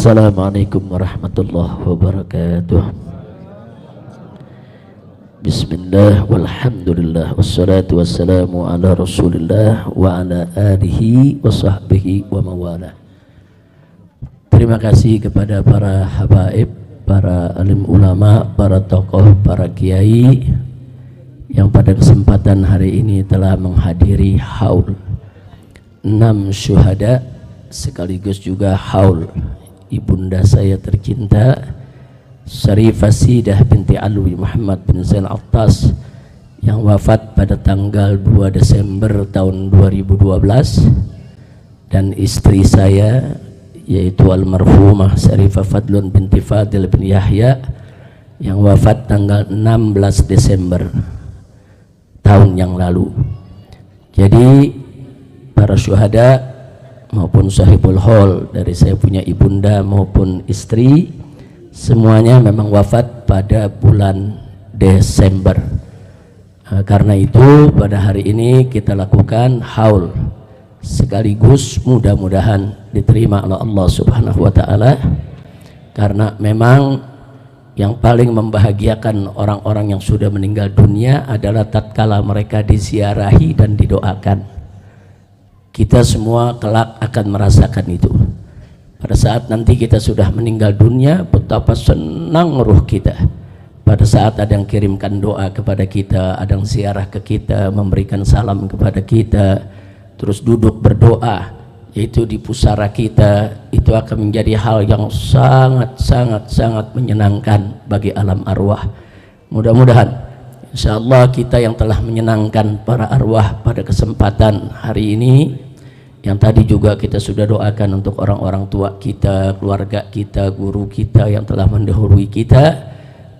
Assalamualaikum warahmatullahi wabarakatuh. Bismillah walhamdulillah wassalatu wassalamu ala rasulillah wa ala alihi wa sahbihi wa mawala. Terima kasih kepada para habaib, para alim ulama, para tokoh, para kiai yang pada kesempatan hari ini telah menghadiri haul 6 syuhada sekaligus juga haul ibunda saya tercinta Syarifah Sidah binti Alwi Muhammad bin Zain Attas yang wafat pada tanggal 2 Desember tahun 2012, dan istri saya yaitu almarhumah Syarifah Fadlun binti Fadil bin Yahya yang wafat tanggal 16 Desember tahun yang lalu. Jadi para syuhada maupun sahibul haul dari saya punya ibunda maupun istri semuanya memang wafat pada bulan Desember. Karena itu pada hari ini kita lakukan haul sekaligus mudah-mudahan diterima oleh Allah Subhanahu wa taala, karena memang yang paling membahagiakan orang-orang yang sudah meninggal dunia adalah tatkala mereka diziarahi dan didoakan. Kita semua kelak akan merasakan itu. Pada saat nanti kita sudah meninggal dunia, betapa senang ruh kita. Pada saat ada yang kirimkan doa kepada kita, ada yang ziarah ke kita, memberikan salam kepada kita, terus duduk berdoa, yaitu di pusara kita, itu akan menjadi hal yang sangat menyenangkan bagi alam arwah. Mudah-mudahan insyaallah kita yang telah menyenangkan para arwah pada kesempatan hari ini, yang tadi juga kita sudah doakan untuk orang-orang tua kita, keluarga kita, guru kita yang telah mendahului kita,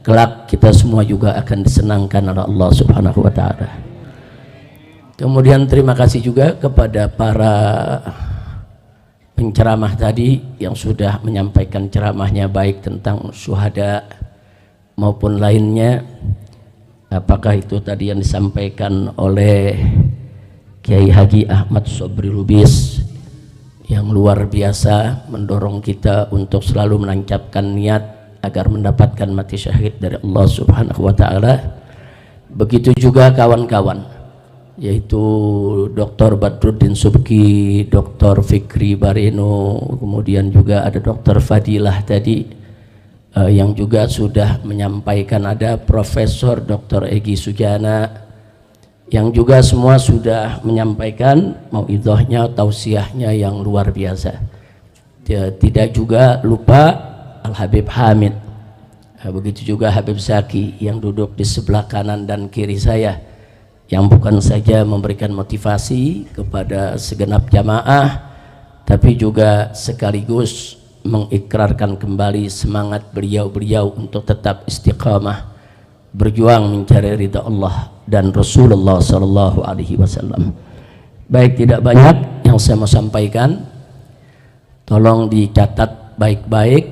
kelak kita semua juga akan disenangkan oleh Allah Subhanahu wa taala. Kemudian terima kasih juga kepada para penceramah tadi yang sudah menyampaikan ceramahnya, baik tentang syuhada maupun lainnya. Apakah itu tadi yang disampaikan oleh Kiai Haji Ahmad Sobri Lubis yang luar biasa mendorong kita untuk selalu menancapkan niat agar mendapatkan mati syahid dari Allah Subhanahu wa taala. Begitu juga kawan-kawan, yaitu Dr. Badruddin Subki, Dr. Fikri Bareno, kemudian juga ada Dr. Fadilah tadi yang juga sudah menyampaikan, ada Profesor Dr. Egi Sujana yang juga semua sudah menyampaikan mauidhahnya, tausiahnya yang luar biasa. Tidak juga lupa Al-Habib Hamid, begitu juga Habib Zaki yang duduk di sebelah kanan dan kiri saya, yang bukan saja memberikan motivasi kepada segenap jamaah, tapi juga sekaligus mengikrarkan kembali semangat beliau-beliau untuk tetap istiqamah berjuang mencari ridha Allah dan Rasulullah sallallahu alaihi wasallam. Baik, tidak banyak yang saya mau sampaikan. Tolong dicatat baik-baik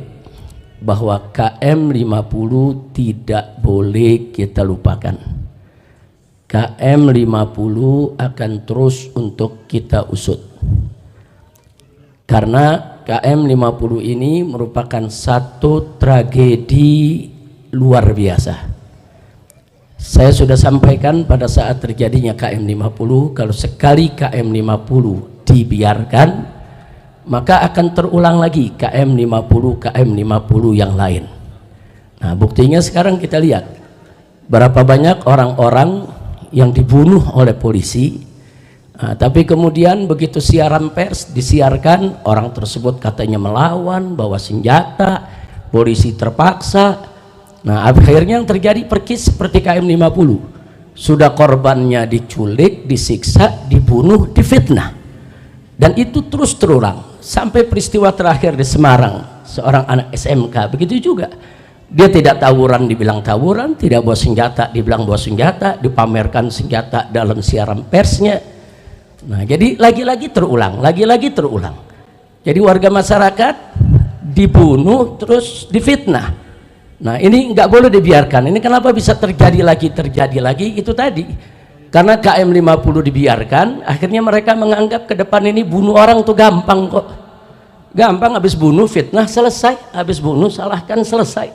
bahwa KM 50 tidak boleh kita lupakan. KM 50 akan terus untuk kita usut. Karena KM 50 ini merupakan satu tragedi luar biasa. Saya sudah sampaikan pada saat terjadinya KM 50, kalau sekali KM 50 dibiarkan, maka akan terulang lagi KM 50 yang lain. Nah, buktinya sekarang kita lihat berapa banyak orang-orang yang dibunuh oleh polisi, tapi kemudian begitu siaran pers disiarkan, orang tersebut katanya melawan, bawa senjata, polisi terpaksa. Nah, akhirnya yang terjadi persis seperti KM 50. Sudah korbannya diculik, disiksa, dibunuh, difitnah. Dan itu terus terulang sampai peristiwa terakhir di Semarang, seorang anak SMK begitu juga. Dia tidak tawuran dibilang tawuran, tidak bawa senjata dibilang bawa senjata, dipamerkan senjata dalam siaran persnya. Nah, jadi lagi-lagi terulang, lagi-lagi terulang. Jadi warga masyarakat dibunuh terus difitnah. Nah, ini nggak boleh dibiarkan. Ini kenapa bisa terjadi lagi itu tadi, karena KM 50 dibiarkan, akhirnya mereka menganggap ke depan ini bunuh orang tuh gampang kok. Gampang, habis bunuh fitnah selesai, habis bunuh salahkan selesai.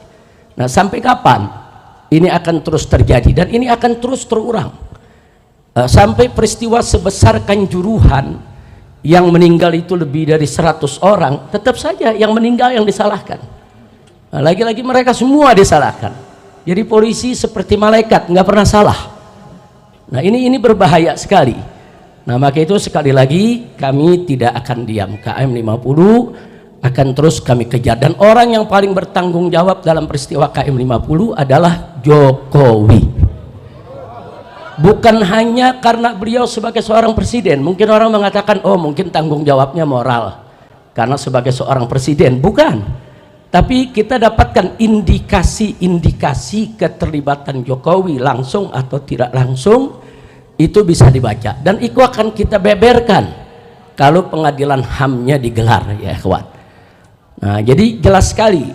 Nah, sampai kapan ini akan terus terjadi dan ini akan terus terulang sampai peristiwa sebesar Kanjuruhan yang meninggal itu lebih dari 100 orang, tetap saja yang meninggal yang disalahkan. Nah, lagi-lagi mereka semua disalahkan. Jadi polisi seperti malaikat, nggak pernah salah. Nah, ini berbahaya sekali. Nah, maka itu sekali lagi kami tidak akan diam. KM 50 akan terus kami kejar, dan orang yang paling bertanggung jawab dalam peristiwa KM 50 adalah Jokowi. Bukan hanya karena beliau sebagai seorang presiden. Mungkin orang mengatakan, oh mungkin tanggung jawabnya moral karena sebagai seorang presiden. Bukan, tapi kita dapatkan indikasi-indikasi keterlibatan Jokowi langsung atau tidak langsung, itu bisa dibaca dan itu akan kita beberkan kalau pengadilan HAM-nya digelar, ya kawan. Nah, jadi jelas sekali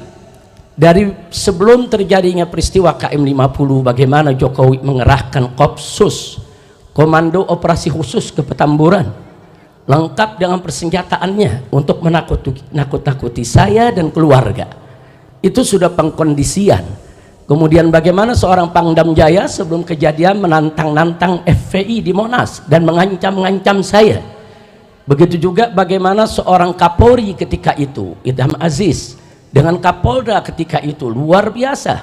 dari sebelum terjadinya peristiwa KM 50 bagaimana Jokowi mengerahkan Kopsus, Komando Operasi Khusus ke Petamburan, lengkap dengan persenjataannya untuk menakut-nakuti saya dan keluarga. Itu sudah pengkondisian. Kemudian bagaimana seorang Pangdam Jaya sebelum kejadian menantang-nantang FPI di Monas dan mengancam-ngancam saya. Begitu juga bagaimana seorang Kapolri ketika itu, Idham Aziz, dengan Kapolda ketika itu luar biasa,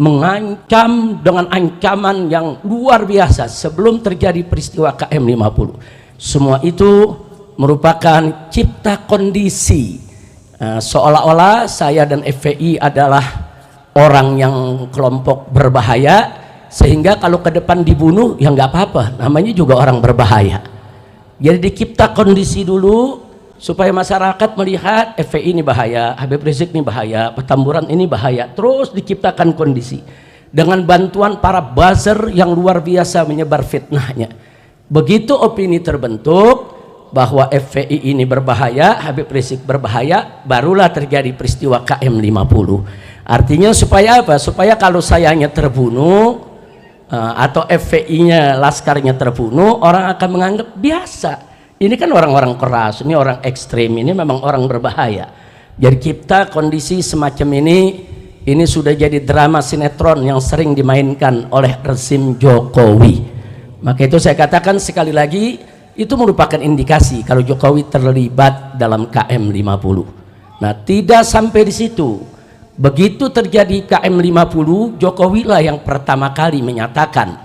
mengancam dengan ancaman yang luar biasa sebelum terjadi peristiwa KM 50. Semua itu merupakan cipta kondisi seolah-olah saya dan FPI adalah orang yang kelompok berbahaya, sehingga kalau ke depan dibunuh ya nggak apa-apa, namanya juga orang berbahaya. Jadi dicipta kondisi dulu supaya masyarakat melihat FPI ini bahaya, Habib Rizik ini bahaya, Petamburan ini bahaya. Terus diciptakan kondisi dengan bantuan para buzzer yang luar biasa menyebar fitnahnya. Begitu opini terbentuk bahwa FPI ini berbahaya, Habib Rizik berbahaya, barulah terjadi peristiwa KM 50. Artinya supaya apa? Supaya kalau sayanya terbunuh atau FPI-nya, laskarnya terbunuh, orang akan menganggap biasa. Ini kan orang-orang keras, ini orang ekstrim, ini memang orang berbahaya. Jadi kita kondisi semacam ini sudah jadi drama sinetron yang sering dimainkan oleh rezim Jokowi. Maka itu saya katakan sekali lagi, itu merupakan indikasi kalau Jokowi terlibat dalam KM 50. Nah, tidak sampai di situ. Begitu terjadi KM 50, Jokowi lah yang pertama kali menyatakan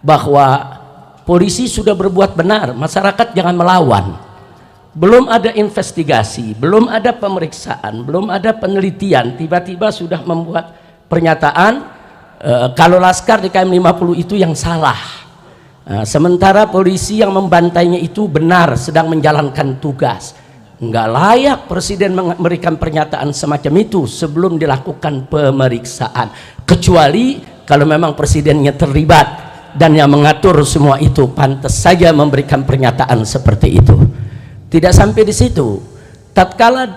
bahwa polisi sudah berbuat benar, masyarakat jangan melawan. Belum ada investigasi, belum ada pemeriksaan, belum ada penelitian, tiba-tiba sudah membuat pernyataan kalau laskar di KM 50 itu yang salah. Sementara polisi yang membantainya itu benar, sedang menjalankan tugas. Nggak layak presiden memberikan pernyataan semacam itu sebelum dilakukan pemeriksaan, kecuali kalau memang presidennya terlibat dan yang mengatur semua itu, pantas saja memberikan pernyataan seperti itu. Tidak sampai di situ, tatkala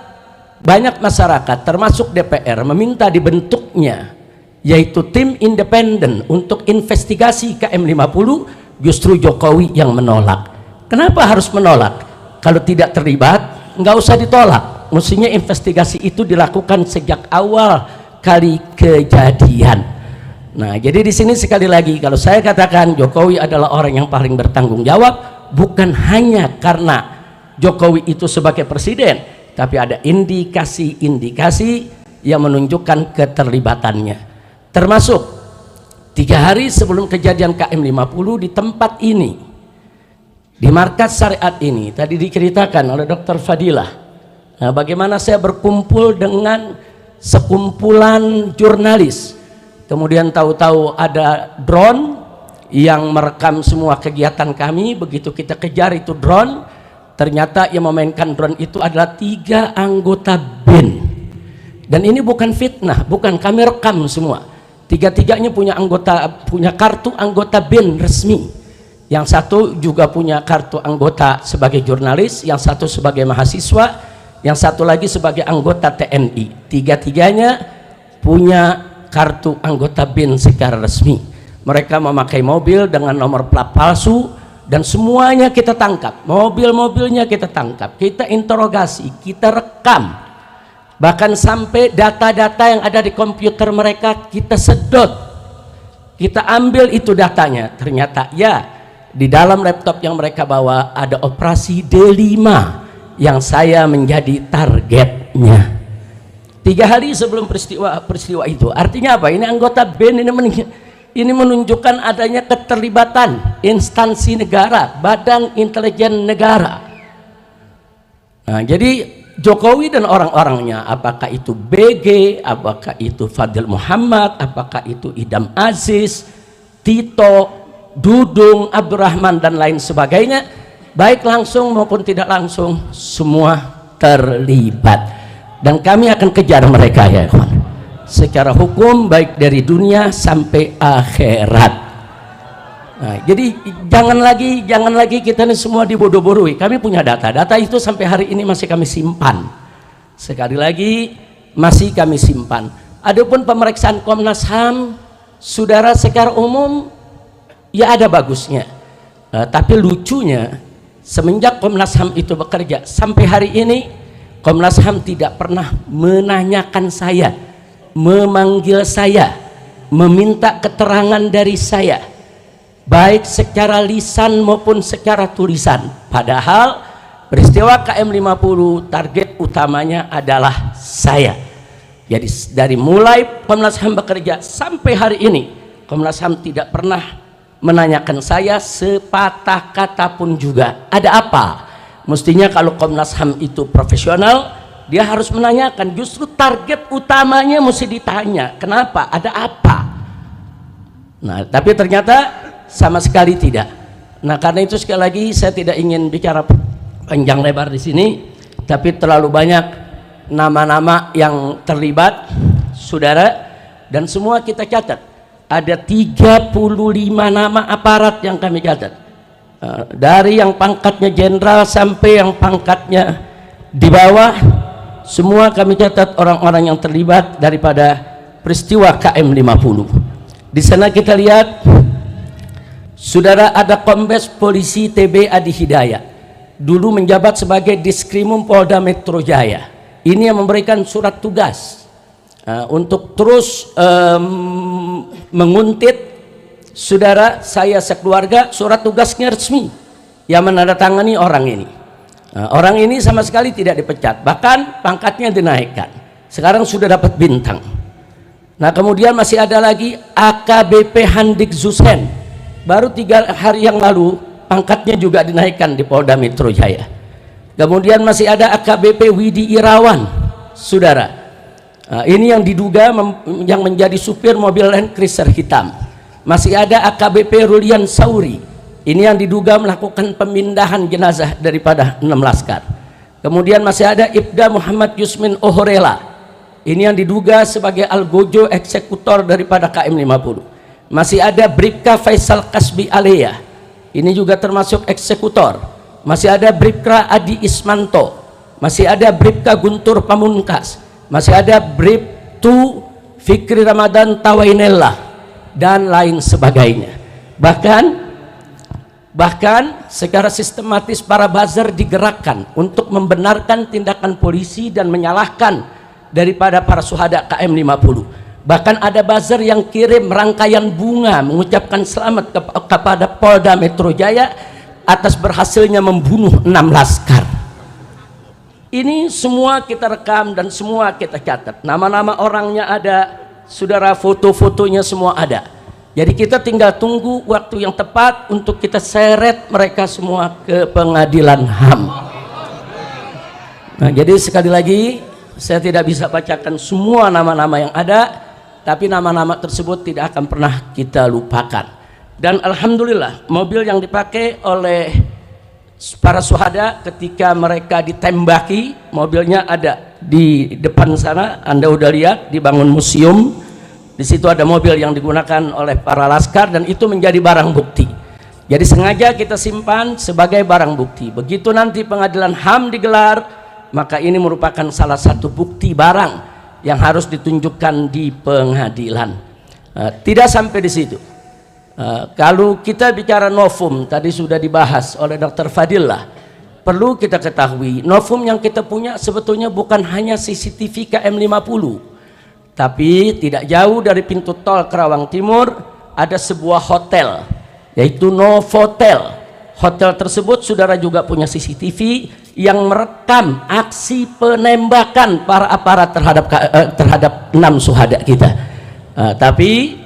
banyak masyarakat termasuk DPR meminta dibentuknya yaitu tim independen untuk investigasi KM 50, justru Jokowi yang menolak. Kenapa harus menolak? Kalau tidak terlibat nggak usah ditolak, mestinya investigasi itu dilakukan sejak awal kali kejadian. Nah, jadi di sini sekali lagi kalau saya katakan Jokowi adalah orang yang paling bertanggung jawab, bukan hanya karena Jokowi itu sebagai presiden, tapi ada indikasi-indikasi yang menunjukkan keterlibatannya. Termasuk 3 hari sebelum kejadian KM 50 di tempat ini, di markas syariat ini, tadi diceritakan oleh Dr. Fadilah, nah, bagaimana saya berkumpul dengan sekumpulan jurnalis, kemudian tahu-tahu ada drone yang merekam semua kegiatan kami. Begitu kita kejar itu drone, ternyata yang memainkan drone itu adalah 3 anggota BIN. Dan ini bukan fitnah, bukan, kami rekam semua. 3-tiganya punya kartu anggota BIN resmi. Yang satu juga punya kartu anggota sebagai jurnalis, yang satu sebagai mahasiswa, yang satu lagi sebagai anggota TNI. 3-tiganya punya kartu anggota BIN secara resmi. Mereka memakai mobil dengan nomor plat palsu, dan semuanya kita tangkap, mobil-mobilnya kita tangkap, kita interogasi, kita rekam, bahkan sampai data-data yang ada di komputer mereka kita sedot, kita ambil itu datanya. Ternyata ya, di dalam laptop yang mereka bawa ada operasi D5 yang saya menjadi targetnya 3 hari sebelum peristiwa itu. Artinya apa? Ini anggota BEN ini menunjukkan adanya keterlibatan instansi negara, badan intelijen negara. Nah, jadi Jokowi dan orang-orangnya, apakah itu BG, apakah itu Fadil Muhammad, apakah itu Idam Aziz, Tito, Dudung, Abdurrahman dan lain sebagainya, baik langsung maupun tidak langsung, semua terlibat. Dan kami akan kejar mereka ya kawan, secara hukum, baik dari dunia sampai akhirat. Nah, jadi jangan lagi kita ini semua dibodoh-bodohi. Kami punya data itu sampai hari ini masih kami simpan. Sekali lagi masih kami simpan. Adapun pemeriksaan Komnas HAM, saudara, secara umum ya ada bagusnya. Tapi lucunya semenjak Komnas HAM itu bekerja sampai hari ini, Komnas HAM tidak pernah menanyakan saya, memanggil saya, meminta keterangan dari saya, baik secara lisan maupun secara tulisan. Padahal peristiwa KM50 target utamanya adalah saya. Jadi dari mulai Komnas HAM bekerja sampai hari ini, Komnas HAM tidak pernah menanyakan saya sepatah kata pun juga. Ada apa? Mestinya kalau Komnas HAM itu profesional, dia harus menanyakan. Justru target utamanya mesti ditanya, kenapa, ada apa. Nah, tapi ternyata sama sekali tidak. Nah, karena itu sekali lagi saya tidak ingin bicara panjang lebar di sini, tapi terlalu banyak nama-nama yang terlibat, saudara, dan semua kita catat. Ada 35 nama aparat yang kami catat. Dari yang pangkatnya jenderal sampai yang pangkatnya di bawah, semua kami catat orang-orang yang terlibat daripada peristiwa KM50. Di sana kita lihat, saudara, ada Kombes Polisi TB Adi Hidayat, dulu menjabat sebagai Diskrimum Polda Metro Jaya. Ini yang memberikan surat tugas untuk terus menguntit, saudara, saya sekeluarga. Surat tugasnya resmi yang menandatangani orang ini. Orang ini sama sekali tidak dipecat, bahkan pangkatnya dinaikkan. Sekarang sudah dapat bintang. Nah, kemudian masih ada lagi AKBP Handik Zusen, baru 3 hari yang lalu pangkatnya juga dinaikkan di Polda Metro Jaya. Kemudian masih ada AKBP Widi Irawan, saudara. Ini yang diduga yang menjadi supir mobil Land Cruiser hitam. Masih ada AKBP Rulian Sauri, ini yang diduga melakukan pemindahan jenazah daripada 6 laskar. Kemudian masih ada Ibda Muhammad Yusmin Ohorela, ini yang diduga sebagai algojo eksekutor daripada KM50. Masih ada Bribka Faisal Kasbi Alea, ini juga termasuk eksekutor. Masih ada Bribka Adi Ismanto, masih ada Bribka Guntur Pamungkas, masih ada Bribtu Fikri Ramadan Tawainellah, dan lain sebagainya. Bahkan secara sistematis para buzzer digerakkan untuk membenarkan tindakan polisi dan menyalahkan daripada para syuhada KM50. Bahkan ada buzzer yang kirim rangkaian bunga mengucapkan selamat kepada Polda Metro Jaya atas berhasilnya membunuh 6 laskar. Ini semua kita rekam dan semua kita catat. Nama-nama orangnya ada, saudara, foto-fotonya semua ada. Jadi kita tinggal tunggu waktu yang tepat untuk kita seret mereka semua ke pengadilan HAM. Nah, jadi sekali lagi saya tidak bisa bacakan semua nama-nama yang ada, tapi nama-nama tersebut tidak akan pernah kita lupakan. Dan alhamdulillah, mobil yang dipakai oleh para syuhada ketika mereka ditembaki, mobilnya ada di depan sana. Anda udah lihat, dibangun museum. Di situ ada mobil yang digunakan oleh para laskar dan itu menjadi barang bukti. Jadi sengaja kita simpan sebagai barang bukti. Begitu nanti pengadilan HAM digelar, maka ini merupakan salah satu bukti barang yang harus ditunjukkan di pengadilan. Tidak sampai di situ. Kalau kita bicara novum, tadi sudah dibahas oleh Dr. Fadillah, perlu kita ketahui novum yang kita punya sebetulnya bukan hanya CCTV KM50, tapi tidak jauh dari pintu tol Kerawang Timur ada sebuah hotel, yaitu Novotel. Hotel tersebut saudara juga punya CCTV yang merekam aksi penembakan para aparat terhadap 6 syuhada kita. Tapi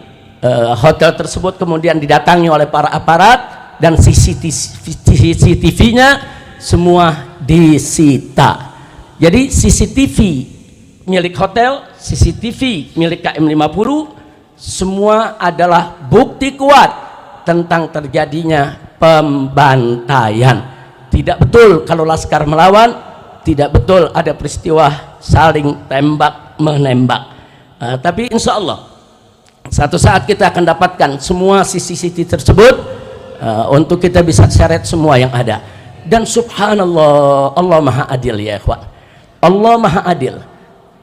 hotel tersebut kemudian didatangi oleh para aparat dan CCTV-nya semua disita. Jadi CCTV milik hotel, CCTV milik KM50 semua adalah bukti kuat tentang terjadinya pembantaian. Tidak betul kalau laskar melawan, tidak betul ada peristiwa saling tembak menembak. Tapi insya Allah satu saat kita akan dapatkan semua CCTV tersebut untuk kita bisa seret semua yang ada. Dan subhanallah, Allah maha adil ya ikhwan. Allah maha adil.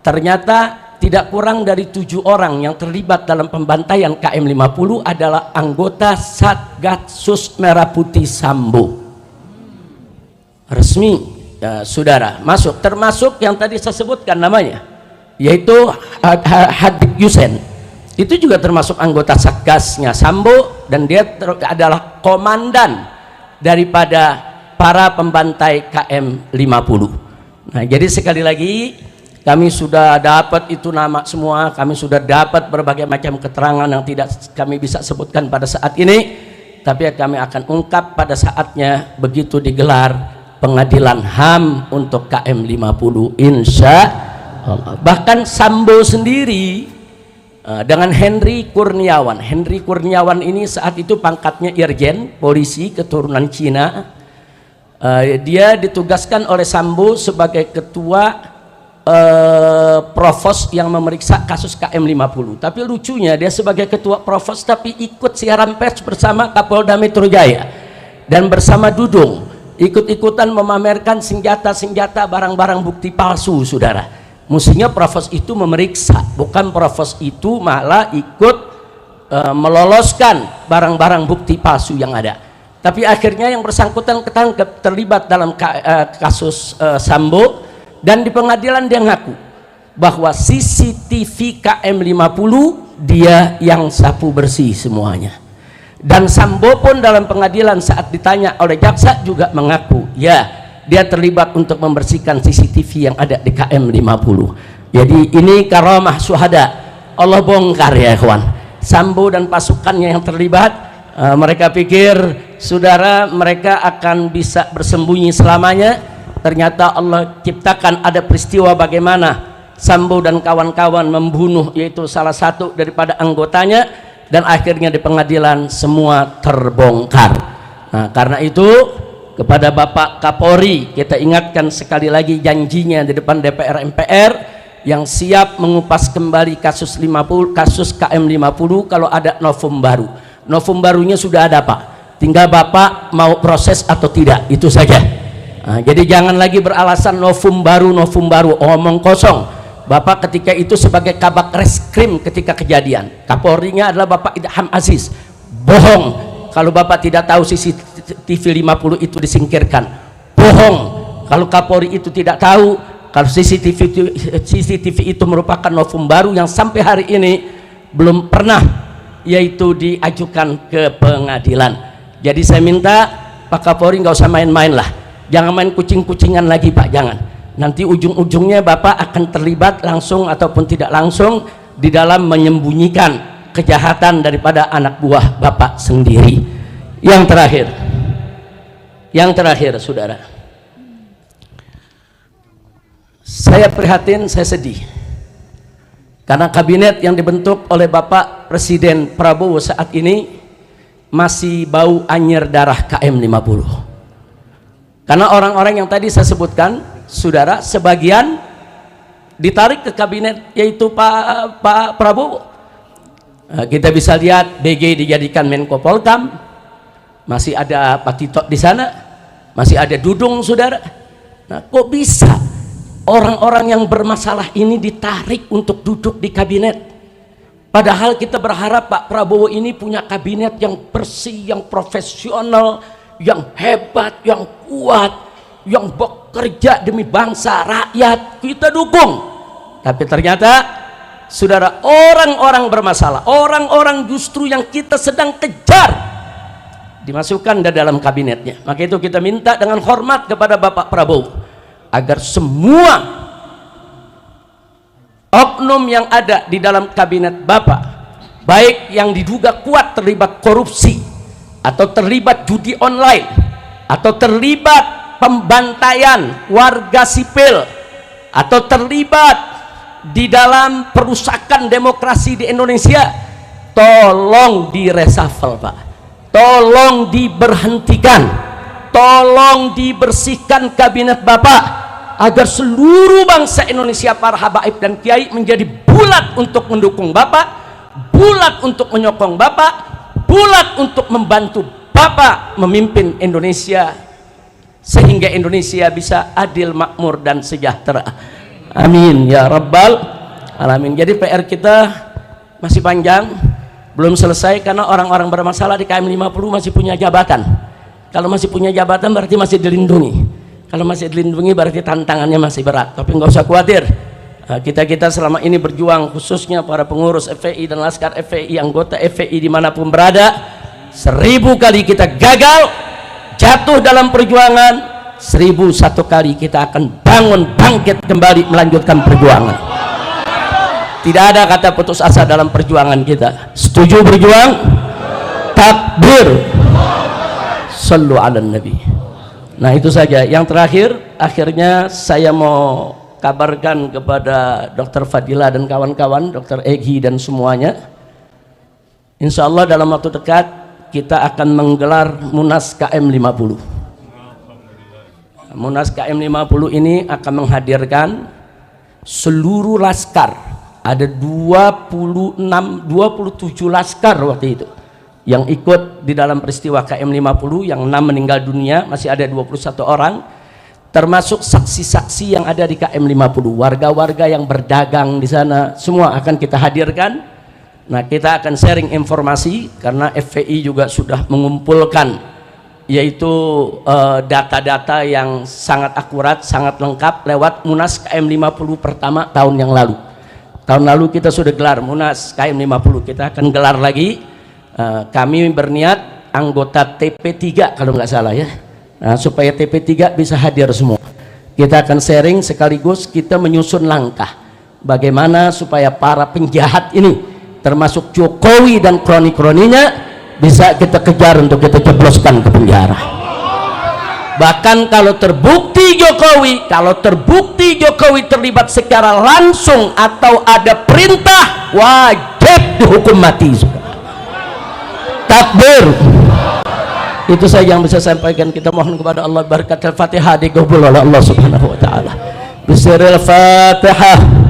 Ternyata tidak kurang dari 7 orang yang terlibat dalam pembantaian KM50 adalah anggota Satgasus Merah Putih Sambo. Resmi ya, saudara masuk, termasuk yang tadi saya sebutkan namanya, yaitu Habib Yusen. Itu juga termasuk anggota Satgasnya Sambo, dan dia adalah komandan daripada para pembantai KM50. Nah, jadi sekali lagi kami sudah dapat itu nama semua, kami sudah dapat berbagai macam keterangan yang tidak kami bisa sebutkan pada saat ini, tapi kami akan ungkap pada saatnya begitu digelar pengadilan HAM untuk KM50 insya Allah. Bahkan Sambo sendiri dengan Henry Kurniawan. Henry Kurniawan ini saat itu pangkatnya Irjen polisi keturunan Cina. Dia ditugaskan oleh Sambo sebagai ketua provos yang memeriksa kasus KM50. Tapi lucunya dia sebagai ketua provos tapi ikut siaran pers bersama Kapolda Metro Jaya dan bersama Dudung, ikut-ikutan memamerkan senjata-senjata, barang-barang bukti palsu, saudara. Mestinya provos itu memeriksa, bukan provos itu malah ikut meloloskan barang-barang bukti palsu yang ada. Tapi akhirnya yang bersangkutan ketangkep terlibat dalam kasus Sambo, dan di pengadilan dia ngaku bahwa CCTV KM50 dia yang sapu bersih semuanya. Dan Sambo pun dalam pengadilan saat ditanya oleh jaksa juga mengaku ya dia terlibat untuk membersihkan CCTV yang ada di KM50. Jadi ini karamah syuhada, Allah bongkar ya ikhwan. Sambo dan pasukannya yang terlibat, mereka pikir saudara mereka akan bisa bersembunyi selamanya. Ternyata Allah ciptakan ada peristiwa bagaimana Sambo dan kawan-kawan membunuh yaitu salah satu daripada anggotanya, dan akhirnya di pengadilan semua terbongkar. Nah, karena itu kepada Bapak Kapolri kita ingatkan sekali lagi janjinya di depan DPR MPR yang siap mengupas kembali kasus KM50 kalau ada novum baru. Novum barunya sudah ada Pak, tinggal Bapak mau proses atau tidak, itu saja. Nah, jadi jangan lagi beralasan novum baru, omong kosong. Bapak ketika itu sebagai kabak reskrim ketika kejadian, Kapolrinya adalah Bapak Idham Aziz, bohong kalau Bapak tidak tahu CCTV 50 itu disingkirkan, bohong kalau Kapolri itu tidak tahu kalau CCTV itu merupakan novum baru yang sampai hari ini belum pernah yaitu diajukan ke pengadilan. Jadi saya minta Pak Kapolri nggak usah main-main lah, jangan main kucing-kucingan lagi Pak, jangan. Nanti ujung-ujungnya Bapak akan terlibat langsung ataupun tidak langsung di dalam menyembunyikan kejahatan daripada anak buah Bapak sendiri. Yang terakhir saudara, saya prihatin, saya sedih karena kabinet yang dibentuk oleh Bapak Presiden Prabowo saat ini masih bau anyer darah KM50. Karena orang-orang yang tadi saya sebutkan saudara, sebagian ditarik ke kabinet yaitu Pak Prabowo. Kita bisa lihat BG dijadikan Menko Polkam, masih ada Pak Tito di sana, masih ada Dudung saudara. Nah, kok bisa orang-orang yang bermasalah ini ditarik untuk duduk di kabinet? Padahal kita berharap Pak Prabowo ini punya kabinet yang bersih, yang profesional, yang hebat, yang kuat, yang bekerja demi bangsa, rakyat. Kita dukung. Tapi ternyata saudara, orang-orang bermasalah, orang-orang justru yang kita sedang kejar dimasukkan di dalam kabinetnya. Maka itu kita minta dengan hormat kepada Bapak Prabowo agar semua oknum yang ada di dalam kabinet Bapak, baik yang diduga kuat terlibat korupsi atau terlibat judi online atau terlibat pembantaian warga sipil atau terlibat di dalam perusakan demokrasi di Indonesia, tolong diresafel Pak, tolong diberhentikan, tolong dibersihkan kabinet Bapak agar seluruh bangsa Indonesia, para habaib dan kiai menjadi bulat untuk mendukung Bapak, bulat untuk menyokong Bapak, bulat untuk membantu Bapak memimpin Indonesia sehingga Indonesia bisa adil, makmur dan sejahtera. Amin ya rabbal alamin. Jadi PR kita masih panjang, belum selesai, karena orang-orang bermasalah di KM 50 masih punya jabatan. Kalau masih punya jabatan berarti masih dilindungi. Kalau masih dilindungi berarti tantangannya masih berat. Tapi nggak usah khawatir, kita selama ini berjuang, khususnya para pengurus FPI dan laskar FPI, anggota FPI dimanapun berada, 1000 kali kita gagal, jatuh dalam perjuangan, 1001 kali kita akan bangun, bangkit kembali, melanjutkan perjuangan. Tidak ada kata putus asa dalam perjuangan kita. Setuju berjuang? Takbir. Sallu ala nabi. Nah itu saja. Yang terakhir, akhirnya saya mau kabarkan kepada Dr. Fadila dan kawan-kawan, Dr. Egi dan semuanya, insya Allah dalam waktu dekat kita akan menggelar Munas KM 50. Munas KM 50 ini akan menghadirkan seluruh laskar. Ada 27 laskar waktu itu yang ikut di dalam peristiwa KM 50, yang 6 meninggal dunia, masih ada 21 orang, termasuk saksi-saksi yang ada di KM 50, warga-warga yang berdagang di sana, semua akan kita hadirkan. Nah kita akan sharing informasi, karena FPI juga sudah mengumpulkan yaitu data-data yang sangat akurat, sangat lengkap lewat Munas KM 50 pertama tahun yang lalu. Tahun lalu kita sudah gelar Munas KM 50, kita akan gelar lagi. Kami berniat anggota TP3 kalau nggak salah ya, supaya TP3 bisa hadir semua. Kita akan sharing sekaligus kita menyusun langkah bagaimana supaya para penjahat ini, termasuk Jokowi dan kroni-kroninya, bisa kita kejar untuk kita jebloskan ke penjara. Bahkan kalau terbukti Jokowi terlibat secara langsung atau ada perintah, wajib dihukum mati. Takbir. Itu saja yang bisa saya sampaikan. Kita mohon kepada Allah berkat Al-Fatihah, digabul oleh Allah Subhanahu wa taala. Bismillahirrahmanirrahim.